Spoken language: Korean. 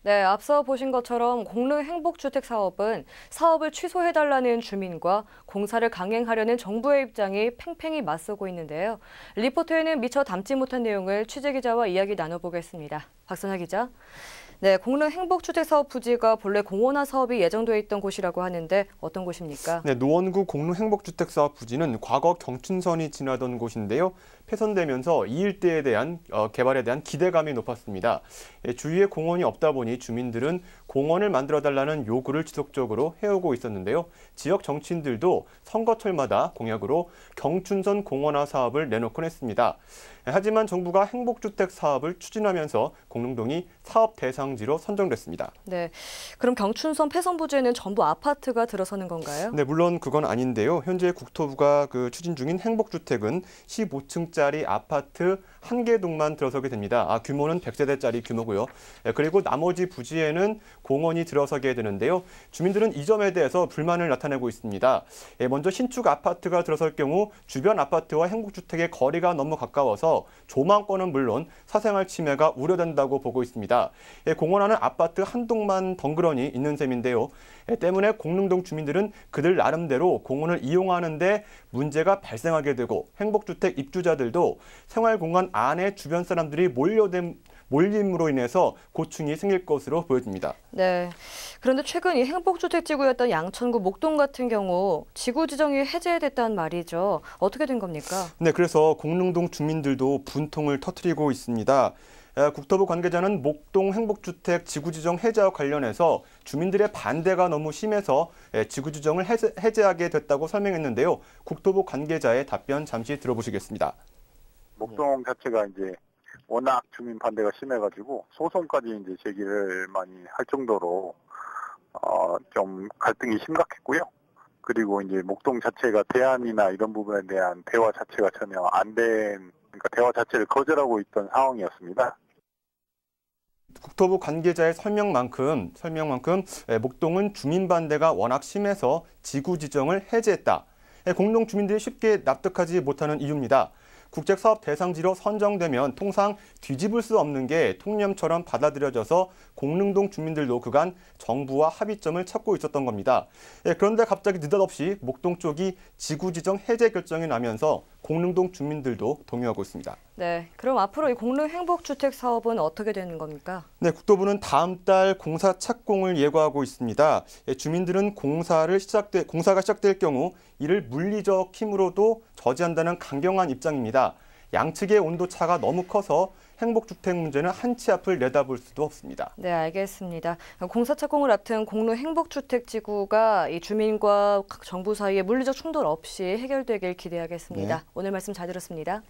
네, 앞서 보신 것처럼 공릉 행복주택 사업은 사업을 취소해달라는 주민과 공사를 강행하려는 정부의 입장이 팽팽히 맞서고 있는데요. 리포트에는 미처 담지 못한 내용을 취재기자와 이야기 나눠보겠습니다. 박선아 기자. 네, 공릉 행복주택 사업 부지가 본래 공원화 사업이 예정돼 있던 곳이라고 하는데 어떤 곳입니까? 네, 노원구 공릉 행복주택 사업 부지는 과거 경춘선이 지나던 곳인데요. 폐선되면서 이 일대에 대한 개발에 대한 기대감이 높았습니다. 주위에 공원이 없다 보니 주민들은 공원을 만들어달라는 요구를 지속적으로 해오고 있었는데요. 지역 정치인들도 선거철마다 공약으로 경춘선 공원화 사업을 내놓곤 했습니다. 하지만 정부가 행복주택 사업을 추진하면서 공릉동이 사업 대상지로 선정됐습니다. 네, 그럼 경춘선 폐선 부지에는 전부 아파트가 들어서는 건가요? 네, 물론 그건 아닌데요. 현재 국토부가 추진 중인 행복주택은 15층짜리 아파트 1개 동만 들어서게 됩니다. 규모는 100세대짜리 규모고요. 그리고 나머지 부지에는 공원이 들어서게 되는데요. 주민들은 이 점에 대해서 불만을 나타내고 있습니다. 먼저 신축 아파트가 들어설 경우 주변 아파트와 행복주택의 거리가 너무 가까워서 조망권은 물론 사생활 침해가 우려된다고 보고 있습니다. 공원하는 아파트 한 동만 덩그러니 있는 셈인데요. 때문에 공릉동 주민들은 그들 나름대로 공원을 이용하는데 문제가 발생하게 되고 행복주택 입주자들도 생활공간 안에 주변 사람들이 몰림으로 인해서 고충이 생길 것으로 보여집니다. 네. 그런데 최근 이 행복주택 지구였던 양천구 목동 같은 경우 지구 지정이 해제됐다는 말이죠. 어떻게 된 겁니까? 네, 그래서 공릉동 주민들도 분통을 터뜨리고 있습니다. 국토부 관계자는 목동 행복주택 지구지정 해제와 관련해서 주민들의 반대가 너무 심해서 지구지정을 해제하게 됐다고 설명했는데요. 국토부 관계자의 답변 잠시 들어보시겠습니다. 목동 자체가 이제 워낙 주민 반대가 심해가지고 소송까지 이제 제기를 많이 할 정도로 좀 갈등이 심각했고요. 그리고 이제 목동 자체가 대안이나 이런 부분에 대한 대화 자체가 전혀 그러니까 대화 자체를 거절하고 있던 상황이었습니다. 국토부 관계자의 설명만큼 목동은 주민 반대가 워낙 심해서 지구 지정을 해제했다. 공동 주민들이 쉽게 납득하지 못하는 이유입니다. 국책사업 대상지로 선정되면 통상 뒤집을 수 없는 게 통념처럼 받아들여져서 공릉동 주민들도 그간 정부와 합의점을 찾고 있었던 겁니다. 그런데 갑자기 느닷없이 목동 쪽이 지구지정 해제 결정이 나면서 공릉동 주민들도 동요하고 있습니다. 네, 그럼 앞으로 이 공릉 행복주택 사업은 어떻게 되는 겁니까? 네, 국토부는 다음 달 공사 착공을 예고하고 있습니다. 주민들은 공사가 시작될 경우 이를 물리적 힘으로도 저지한다는 강경한 입장입니다. 양측의 온도차가 너무 커서 행복주택 문제는 한 치 앞을 내다볼 수도 없습니다. 네, 알겠습니다. 공사 착공을 앞둔 공릉 행복주택 지구가 이 주민과 정부 사이에 물리적 충돌 없이 해결되길 기대하겠습니다. 네. 오늘 말씀 잘 들었습니다.